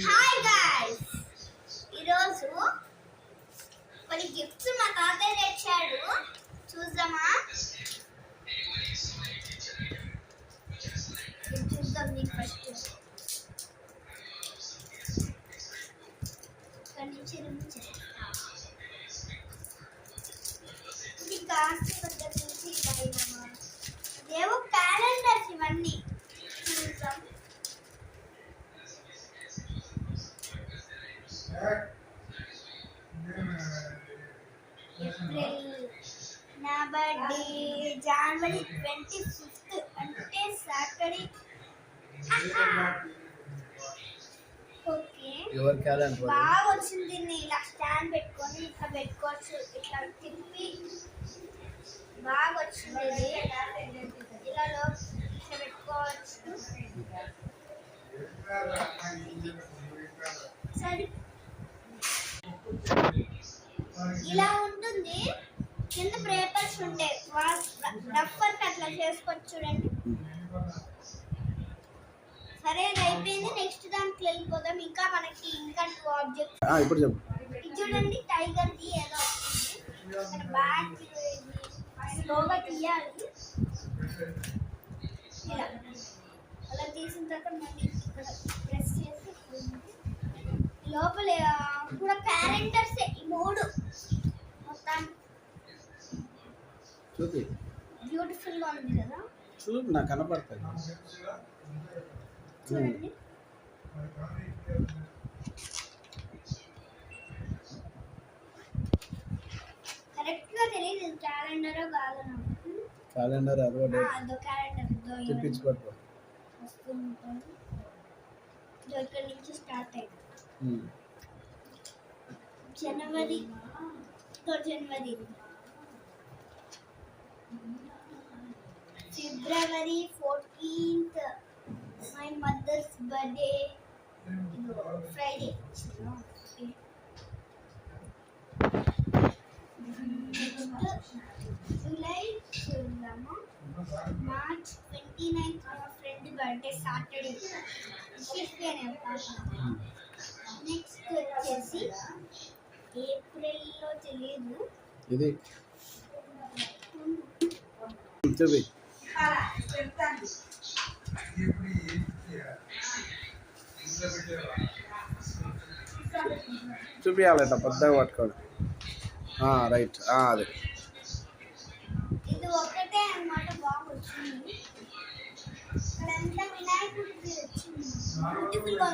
Hi guys, ఈరోజు కొన్ని gifts మా తాతయ్య తెచ్చాడు. చూద్దామా? చూద్దాం. నీకు ఫస్ట్ ఇది కార్డ్స్ పద్ధతి నుంచి ఇదేవో క్యాలెండర్స్ ఇవన్నీ చూద్దాం. ఏప్రిల్ నా బర్త్డే జనవరి 25 అంటే సాటర్డే. ఓకే, బాగా వచ్చింది. దీన్ని ఇలా స్టాండ్ పెట్టుకొని ఇట్లా పెట్టుకోవచ్చు, ఇట్లా తిప్పి బాగా వచ్చింది. ఇలా ఇట్లా పెట్టుకోవచ్చు. సరే, ఇలా ఉంటుంది. కింద పేపర్స్ ఉంటాయి, రఫర్ అట్లా చేసుకోవచ్చు. చూడండి. సరే, అయిపోయింది. నెక్స్ట్ దానికి వెళ్ళిపోదాం. ఇంకా మనకి ఇంకా 2 ఆబ్జెక్ట్స్. ఇది చూడండి, టైగర్ ది ఏదో వచ్చింది. బ్యాక్ స్లోగా తీయాలి. ఇలా అలా తీసిన తర్వాత మళ్ళీ ఇక్కడ ప్రెస్ చేసి లోపల కూడా క్యారెక్టర్స్ ఈ 3 మొత్తం చూపి. బ్యూటిఫుల్ గా ఉంది కదా? చూపి, నాకు కనపడతాయి. చూడండి. కరెక్ట్ గా తెలియదు క్యాలెండరో కాదో నాకు. క్యాలెండర్ అదో క్యాలెండర్ తెప్పించి పట్టుకో. ఇక్కడ నుంచి స్టార్ట్ అయ్యింది. జనవరి ఫిబ్రవరి 14th my mother's birthday, Friday. July చూద్దాము. మార్చ్ 29th మా ఫ్రెండ్ బర్త్డే, సాటర్డే. నెక్స్ట్ వచ్చేసి ఏప్రిల్లో తెలియదు. ఇది చూపి. చూపించాలి, పెద్దగా పట్టుకోండి. రైట్, అదే. ఇది ఒకటే అన్నమాట. బాగా వచ్చింది. ఇక్కడంతా వినాయకుడికి వచ్చింది. బ్యూటిఫుల్ గా